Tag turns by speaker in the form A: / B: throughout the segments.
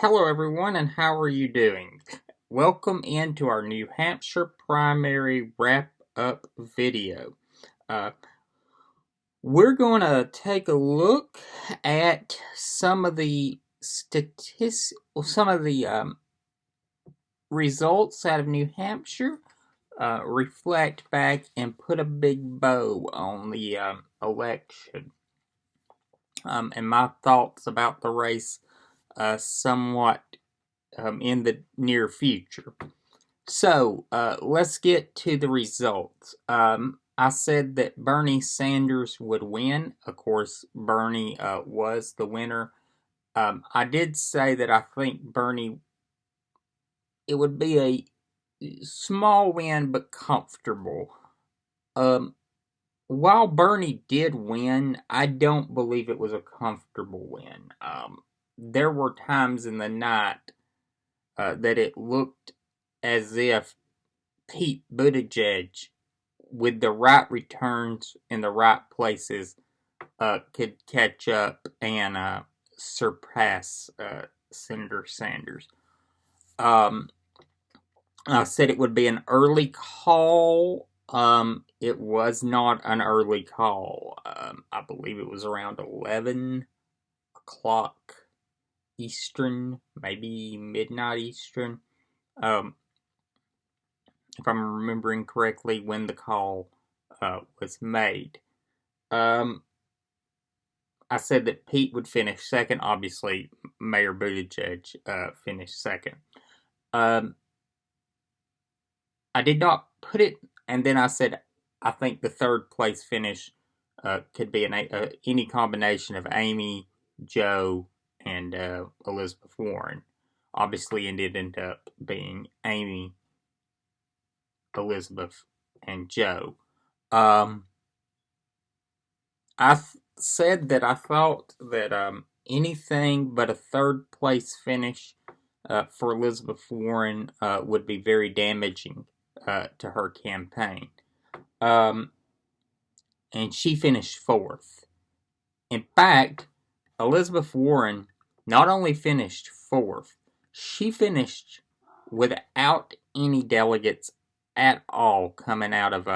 A: Hello, everyone, and how are you doing? Welcome into our New Hampshire primary wrap up video. Uh, we're going to take a look at some of the results out of New Hampshire, reflect back, and put a big bow on the election, and my thoughts about the race somewhat in the near future. So let's get to the results. I said that Bernie Sanders would win. Of course, Bernie was the winner. I did say that I think Bernie, it would be a small win but comfortable. Um, while Bernie did win, I don't believe it was a comfortable win. There were times in the night that it looked as if Pete Buttigieg, with the right returns in the right places, could catch up and surpass Senator Sanders. I said it would be an early call. It was not an early call. I believe it was around 11 o'clock Eastern, maybe midnight Eastern. If I'm remembering correctly, when the call was made. I said that Pete would finish second. Obviously, Mayor Buttigieg finished second. I did not put it, and then I said I think the third place finish could be any combination of Amy, Joe, and Elizabeth Warren. Obviously, it did end up being Amy, Elizabeth, and Joe. I said that I thought that anything but a third place finish for Elizabeth Warren would be very damaging to her campaign. And she finished fourth. In fact, Elizabeth Warren not only finished fourth, she finished without any delegates at all coming out of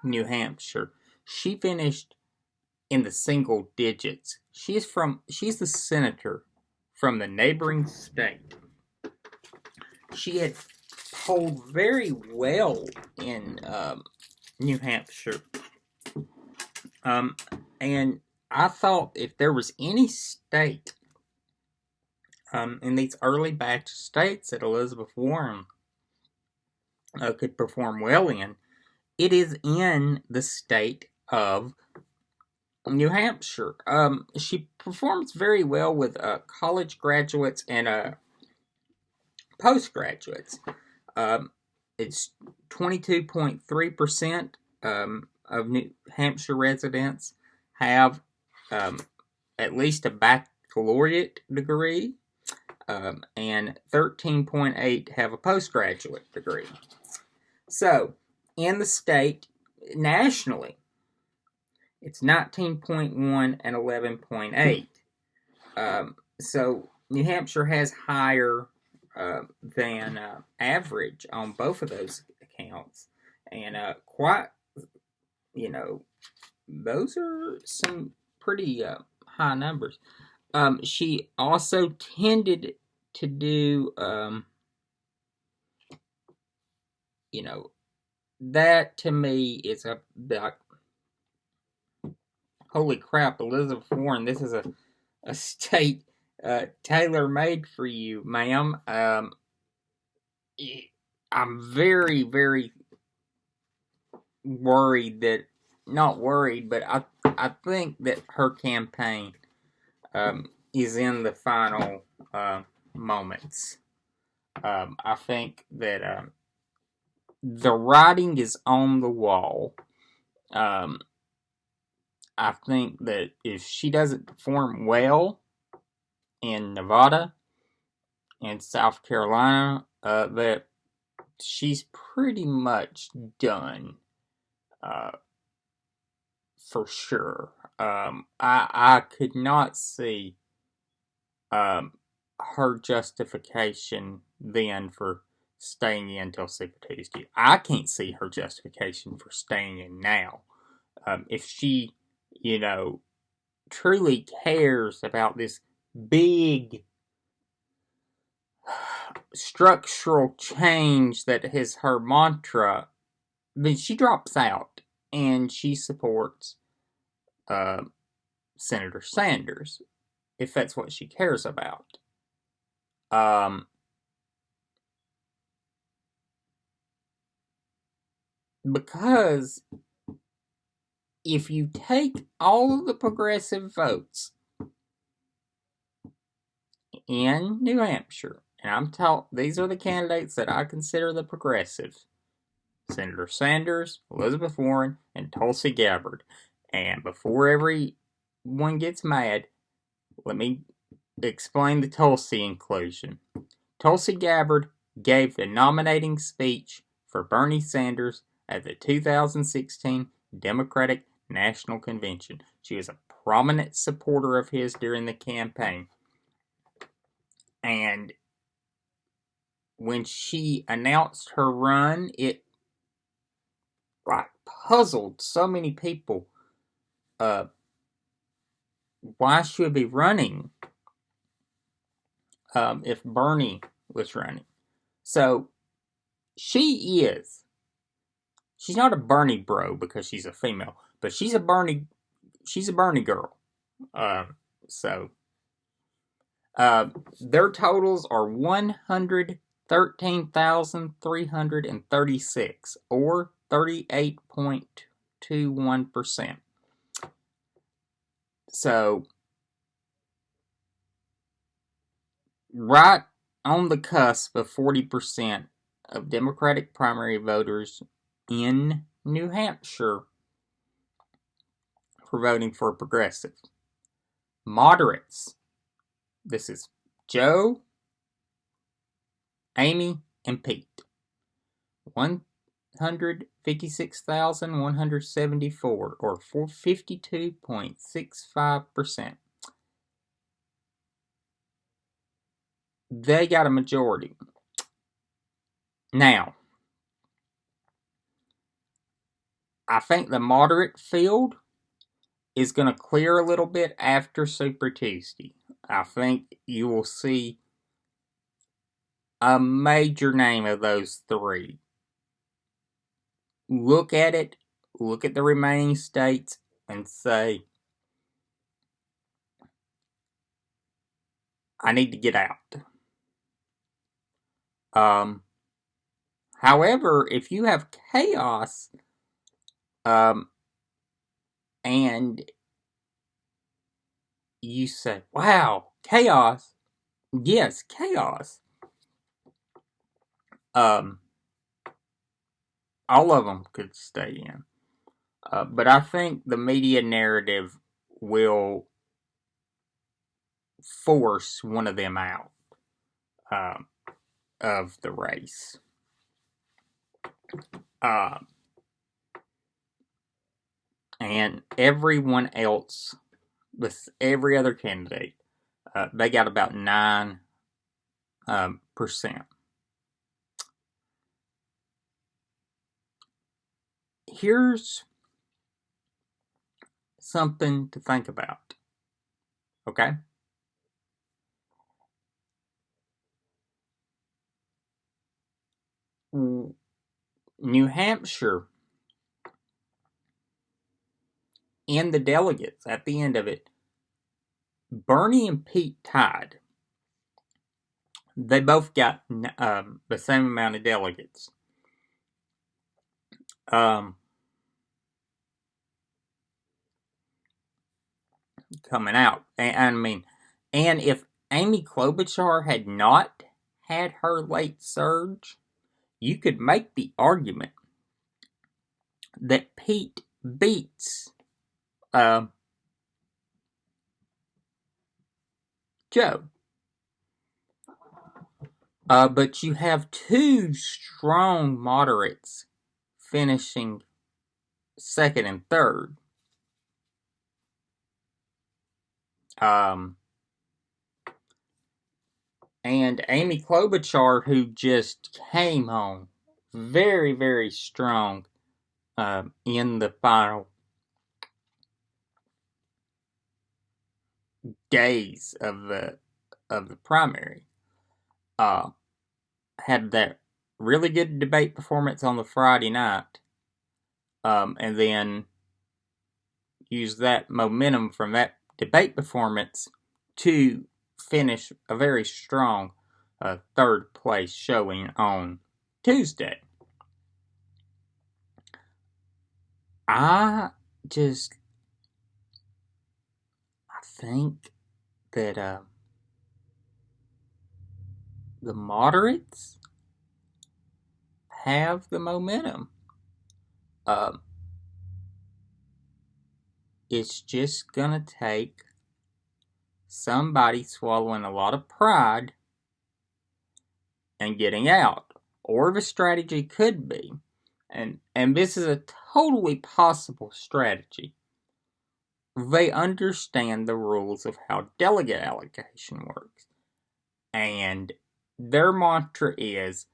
A: New Hampshire. She finished in the single digits. She's the senator from the neighboring state. She had polled very well in New Hampshire. And I thought if there was any state in these early batch states that Elizabeth Warren could perform well in, it is in the state of New Hampshire. She performs very well with college graduates and postgraduates. It's 22.3% of New Hampshire residents have at least a baccalaureate degree, and 13.8 have a postgraduate degree. So, in the state, nationally, it's 19.1 and 11.8. So, New Hampshire has higher than average on both of those accounts. And those are some pretty high numbers. She also tended to do, that to me is holy crap, Elizabeth Warren, this is a state tailor-made for you, ma'am. I'm very, very worried that, not worried, but I think that her campaign is in the final moments. I think that the writing is on the wall. I think that if she doesn't perform well in Nevada and South Carolina, that she's pretty much done, for sure. I could not see her justification then for staying in till Super Tuesday. I can't see her justification for staying in now. If she, truly cares about this big structural change that is her mantra, then she drops out and she supports Senator Sanders, if that's what she cares about. Because if you take all of the progressive votes in New Hampshire, and these are the candidates that I consider the progressives: Senator Sanders, Elizabeth Warren, and Tulsi Gabbard. And before everyone gets mad, let me explain the Tulsi inclusion. Tulsi Gabbard gave the nominating speech for Bernie Sanders at the 2016 Democratic National Convention. She was a prominent supporter of his during the campaign. And when she announced her run, it puzzled so many people. Why she would be running if Bernie was running. So she's not a Bernie bro because she's a female, but she's a Bernie girl. Their totals are 113,336, or 38.21%. So, right on the cusp of 40% of Democratic primary voters in New Hampshire for voting for a progressive. Moderates, this is Joe, Amy, and Pete. 156,174, or 52.65%. They got a majority. Now, I think the moderate field is going to clear a little bit after Super Tuesday. I think you will see a major name of those three. Look at it, look at the remaining states, and say, I need to get out. However, if you have chaos, and you say, wow, chaos. Yes, chaos. All of them could stay in. But I think the media narrative will force one of them out of the race. And everyone else, with every other candidate, they got about 9%. Here's something to think about. Okay? New Hampshire, in the delegates, at the end of it, Bernie and Pete tied. They both got the same amount of delegates. Coming out. And if Amy Klobuchar had not had her late surge, you could make the argument that Pete beats Joe. But you have two strong moderates finishing second and third. and Amy Klobuchar, who just came on very, very strong in the final days of the primary, had that really good debate performance on the Friday night, and then used that momentum from that debate performance to finish a very strong third place showing on Tuesday. I think that the moderates have the momentum. It's just gonna take somebody swallowing a lot of pride and getting out. Or the strategy could be, and this is a totally possible strategy, they understand the rules of how delegate allocation works. And their mantra is,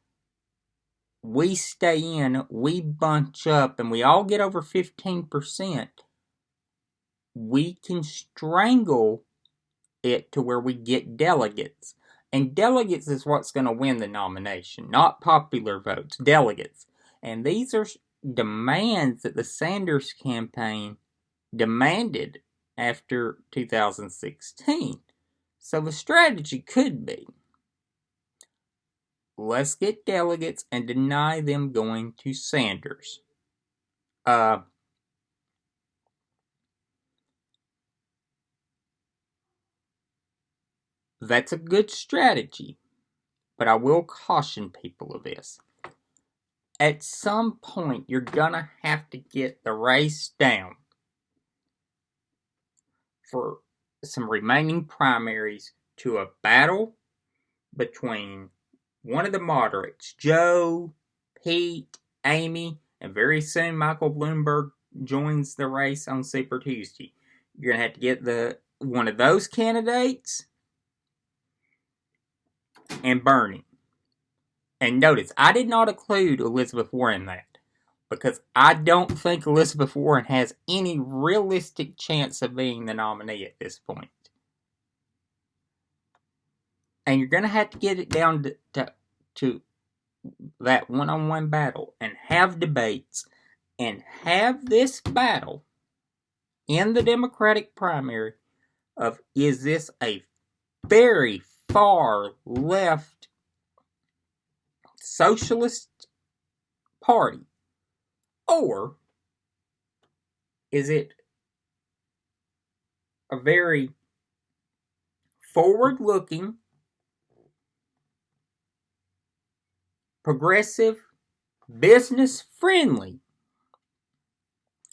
A: we stay in, we bunch up, and we all get over 15%, we can strangle it to where we get delegates. And delegates is what's going to win the nomination, not popular votes, delegates. And these are demands that the Sanders campaign demanded after 2016. So the strategy could be, let's get delegates and deny them going to Sanders. That's a good strategy, but I will caution people of this. At some point, you're gonna have to get the race down for some remaining primaries to a battle between one of the moderates, Joe, Pete, Amy, and very soon Michael Bloomberg joins the race on Super Tuesday. You're gonna have to get one of those candidates and Bernie. And notice, I did not include Elizabeth Warren in that, because I don't think Elizabeth Warren has any realistic chance of being the nominee at this point. And you're going to have to get it down to that one-on-one battle, and have debates, and have this battle in the Democratic primary of, is this a very far left socialist party, or is it a very forward-looking, progressive, business-friendly,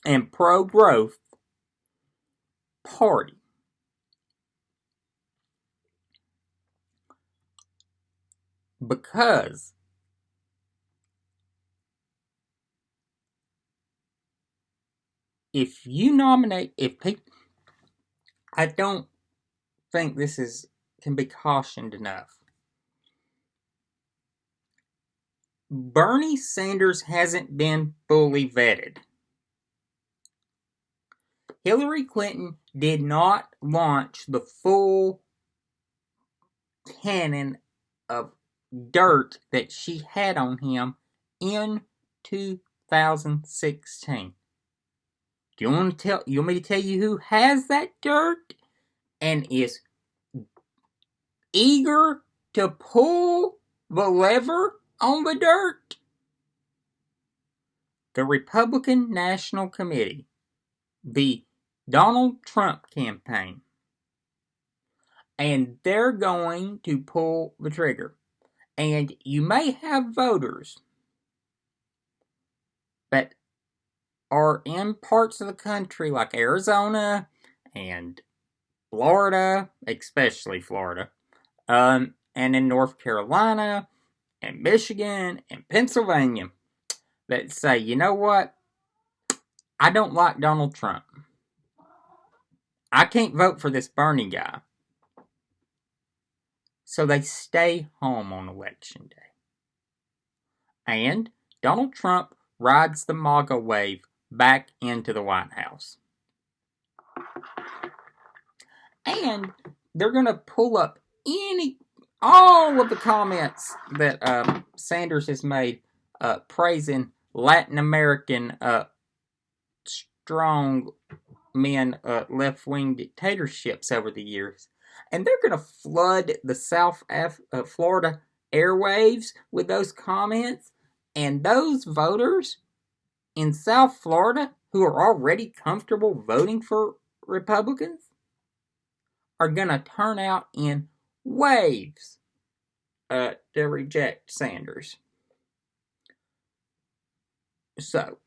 A: and pro-growth party? Because if you nominate, I don't think this can be cautioned enough. Bernie Sanders hasn't been fully vetted. Hillary Clinton did not launch the full cannon of dirt that she had on him in 2016. Do you want me to tell you who has that dirt and is eager to pull the lever on the dirt? The Republican National Committee, the Donald Trump campaign. And they're going to pull the trigger. And you may have voters that are in parts of the country like Arizona and Florida, especially Florida, and in North Carolina and Michigan and Pennsylvania, that say, you know what? I don't like Donald Trump. I can't vote for this Bernie guy. so they stay home on election day. And Donald Trump rides the MAGA wave back into the White House. And they're going to pull up all of the comments that Sanders has made praising Latin American strong men left-wing dictatorships over the years. And they're going to flood the South Florida airwaves with those comments. And those voters in South Florida who are already comfortable voting for Republicans are going to turn out in waves to reject Sanders. So,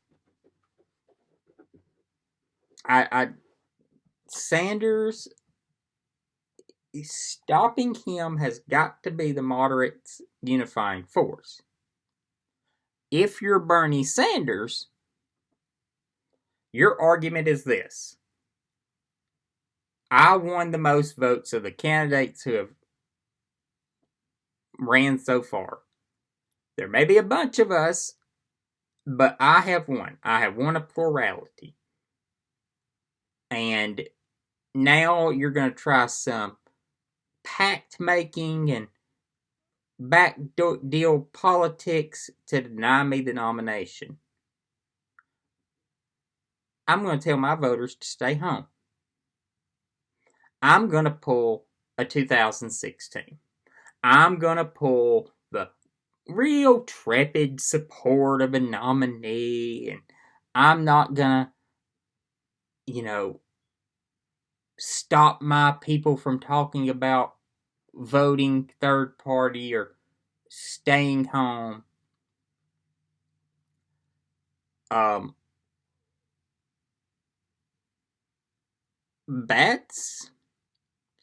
A: Sanders, stopping him has got to be the moderates' unifying force. If you're Bernie Sanders, your argument is this: I won the most votes of the candidates who have ran so far. There may be a bunch of us, but I have won. I have won a plurality. And now you're going to try some pact making and back deal politics to deny me the nomination. I'm going to tell my voters to stay home. I'm going to pull a 2016. I'm going to pull the real trepid support of a nominee, and I'm not going to, stop my people from talking about voting third party or staying home. That's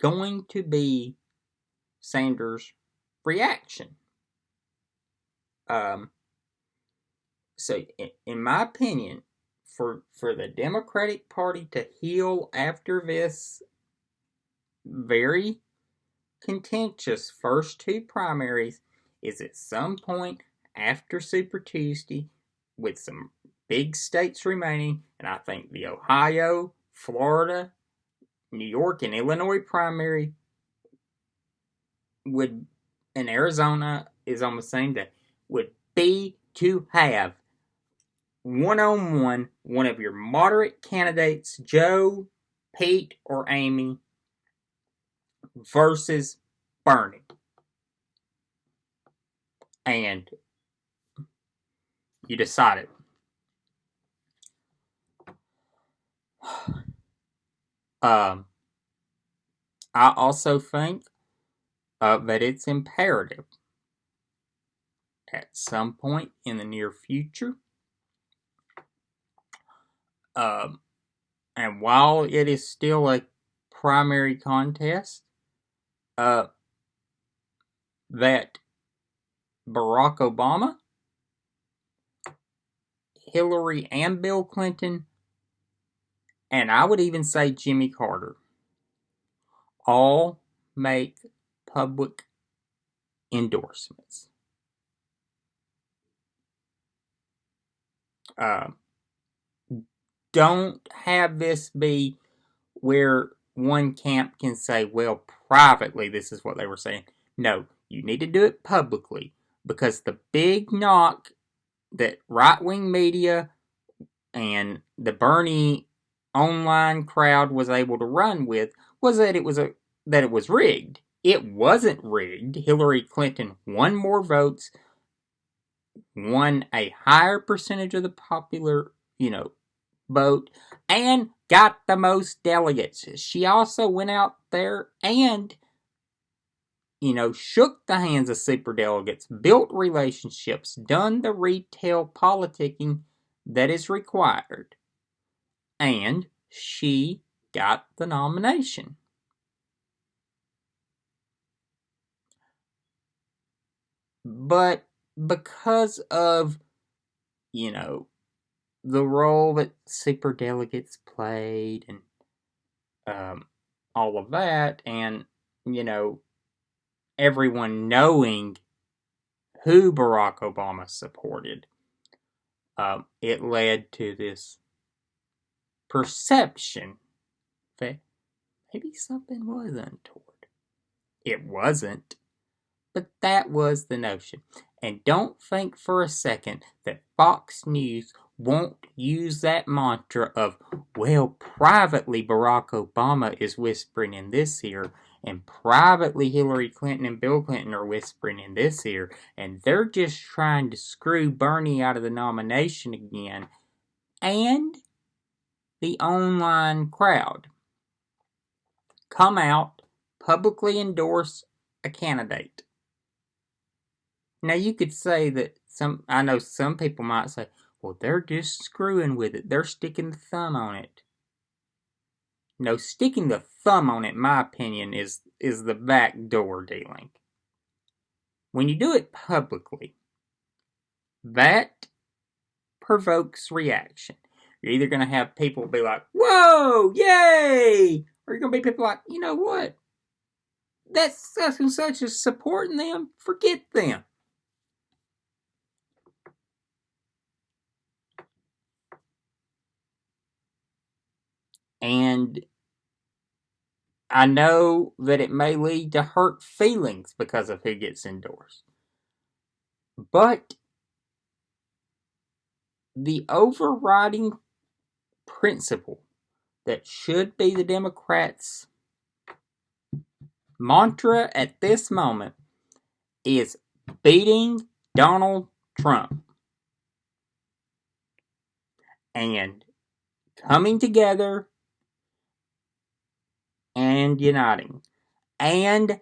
A: going to be Sanders' reaction. So, in my opinion, for the Democratic Party to heal after this very contentious first two primaries is at some point after Super Tuesday, with some big states remaining, and I think the Ohio, Florida, New York, and Illinois primary and Arizona is on the same day, would be to have one-on-one one of your moderate candidates, Joe, Pete, or Amy, versus Bernie. And you decided. I also think that it's imperative at some point in the near future, and while it is still a primary contest, that Barack Obama, Hillary and Bill Clinton, and I would even say Jimmy Carter, all make public endorsements. Don't have this be where one camp can say, well, privately, this is what they were saying. No, you need to do it publicly, because the big knock that right-wing media and the Bernie online crowd was able to run with was that it was rigged. It wasn't rigged. Hillary Clinton won more votes, won a higher percentage of the popular, vote, and got the most delegates. She also went out there and, shook the hands of superdelegates, built relationships, done the retail politicking that is required. And she got the nomination. But because of, the role that superdelegates played and all of that, and, everyone knowing who Barack Obama supported, it led to this perception that maybe something was untoward. It wasn't, but that was the notion. And don't think for a second that Fox News won't use that mantra of, well, privately Barack Obama is whispering in this ear, and privately Hillary Clinton and Bill Clinton are whispering in this ear, and they're just trying to screw Bernie out of the nomination again, and the online crowd come out, publicly endorse a candidate. Now you could say that I know some people might say, well, they're just screwing with it. They're sticking the thumb on it. No, sticking the thumb on it, in my opinion, is the backdoor dealing. When you do it publicly, that provokes reaction. You're either going to have people be like, whoa, yay! Or you're going to be people like, you know what? That's such and such is supporting them. Forget them. And I know that it may lead to hurt feelings because of who gets endorsed. But the overriding principle that should be the Democrats' mantra at this moment is beating Donald Trump and coming together and uniting and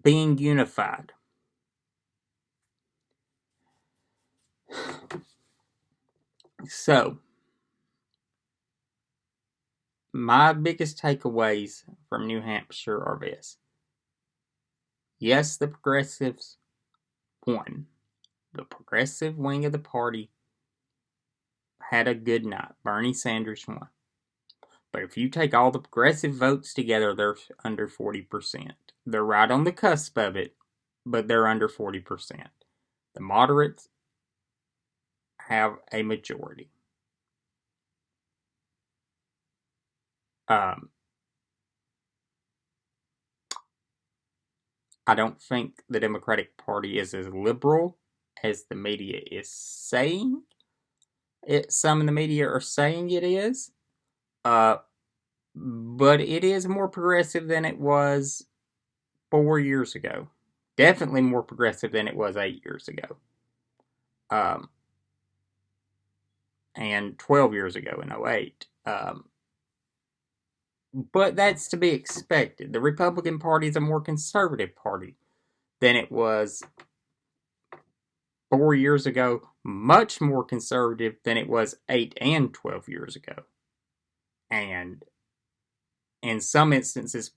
A: being unified. So, my biggest takeaways from New Hampshire are this. Yes, the progressives won. The progressive wing of the party had a good night. Bernie Sanders won. But if you take all the progressive votes together, they're under 40%. They're right on the cusp of it, but they're under 40%. The moderates have a majority. I don't think the Democratic Party is as liberal as the media is saying. Some in the media are saying it is. But it is more progressive than it was 4 years ago. Definitely more progressive than it was 8 years ago. And 12 years ago in 2008. But that's to be expected. The Republican Party is a more conservative party than it was 4 years ago. Much more conservative than it was 8 and 12 years ago. And in some instances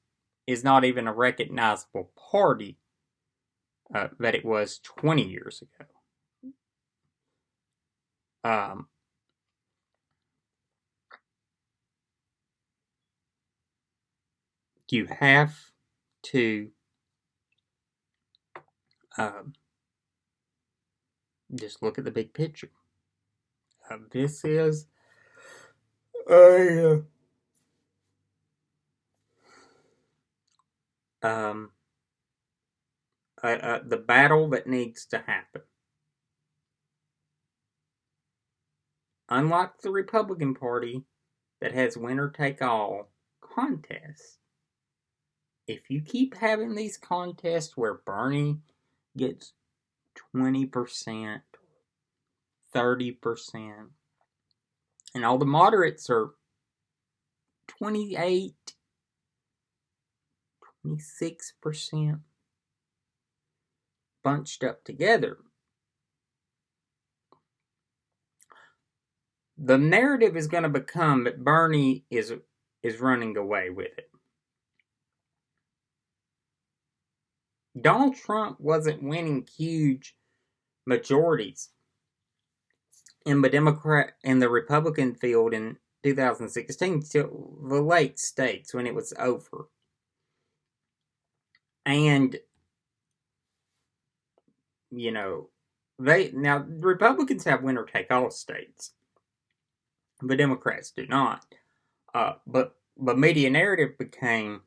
A: is not even a recognizable party that it was 20 years ago. You have to just look at the big picture. This is the battle that needs to happen. Unlike the Republican Party that has winner-take-all contests, if you keep having these contests where Bernie gets 20%, 30%, and all the moderates are 28, 26% bunched up together, the narrative is going to become that Bernie is running away with it. Donald Trump wasn't winning huge majorities in the Republican field in 2016 till the late states when it was over. And, you know, the Republicans have winner take all states. The Democrats do not. But the media narrative became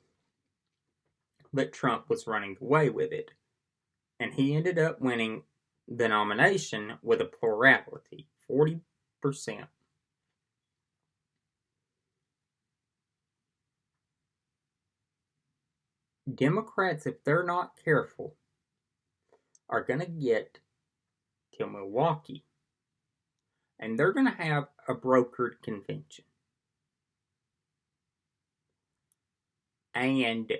A: that Trump was running away with it. And he ended up winning the nomination with a plurality, 40%. Democrats, if they're not careful, are going to get to Milwaukee. And they're going to have a brokered convention. And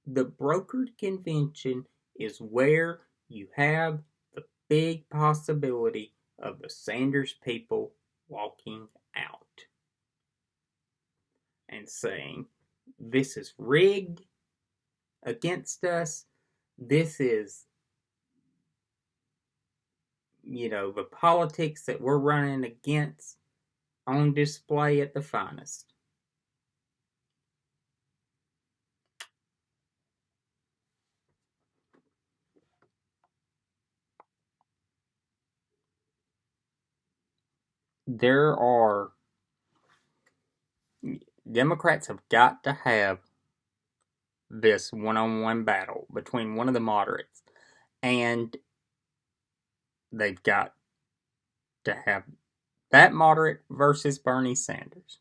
A: the brokered convention is where you have the big possibility of the Sanders people walking out and saying, this is rigged against us. This is, the politics that we're running against on display at the finest. Democrats have got to have this one-on-one battle between one of the moderates, and they've got to have that moderate versus Bernie Sanders.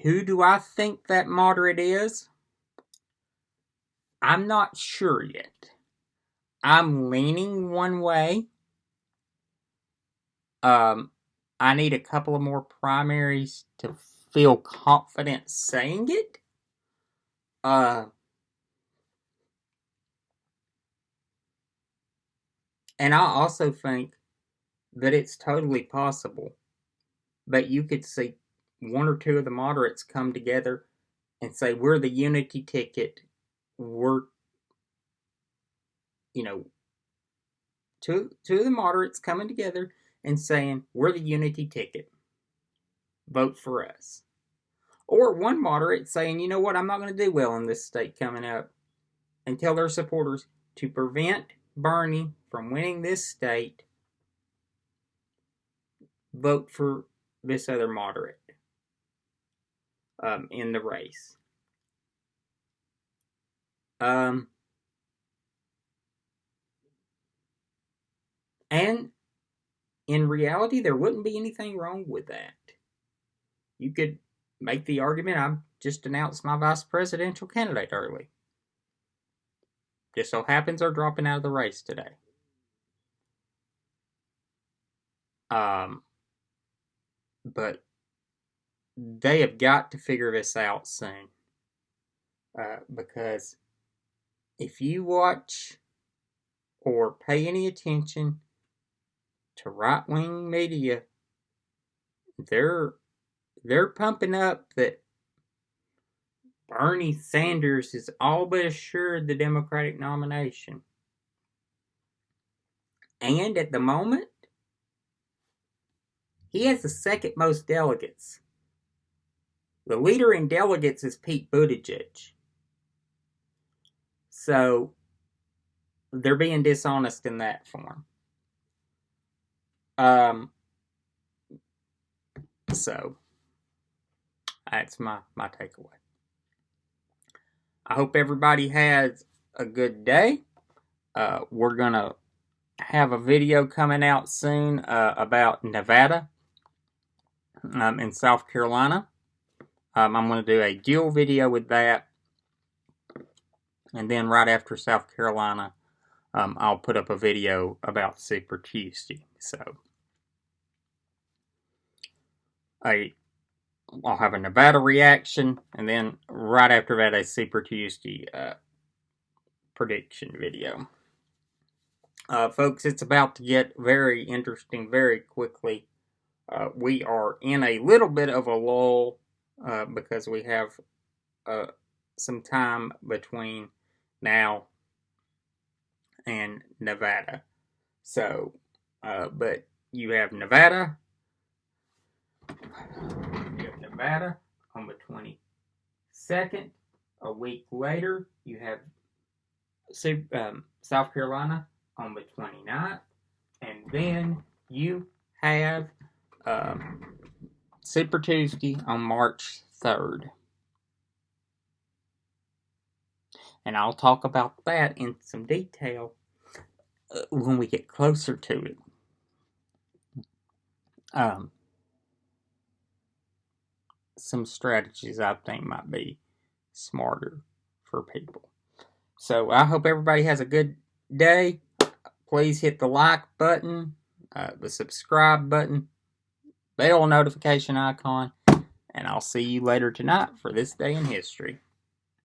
A: Who do I think that moderate is? I'm not sure yet. I'm leaning one way. I need a couple of more primaries to feel confident saying it. And I also think that it's totally possible that you could see one or two of the moderates come together and say, we're the unity ticket. We're, two of the moderates coming together and saying, we're the unity ticket. Vote for us. Or one moderate saying, you know what, I'm not going to do well in this state coming up, and tell their supporters to prevent Bernie from winning this state, vote for this other moderate in the race. And in reality, there wouldn't be anything wrong with that. You could make the argument, I've just announced my vice presidential candidate early. Just so happens they're dropping out of the race today. But they have got to figure this out soon. Because if you watch or pay any attention to right-wing media, they're pumping up that Bernie Sanders is all but assured the Democratic nomination. And at the moment, he has the second most delegates. The leader in delegates is Pete Buttigieg. So they're being dishonest in that form. So that's my takeaway. I hope everybody has a good day. We're going to have a video coming out soon about Nevada in South Carolina. I'm going to do a dual video with that. And then right after South Carolina, I'll put up a video about Super Tuesday. So I'll have a Nevada reaction, and then right after that, a Super Tuesday prediction video. Folks, it's about to get very interesting very quickly. We are in a little bit of a lull because we have some time between now and Nevada. So, but you have Nevada. You have Nevada on the 22nd. A week later, you have South Carolina on the 29th. And then you have Super Tuesday on March 3rd. And I'll talk about that in some detail when we get closer to it. Some strategies I think might be smarter for people. So I hope everybody has a good day. Please hit the like button, the subscribe button, bell notification icon, and I'll see you later tonight for This Day in History.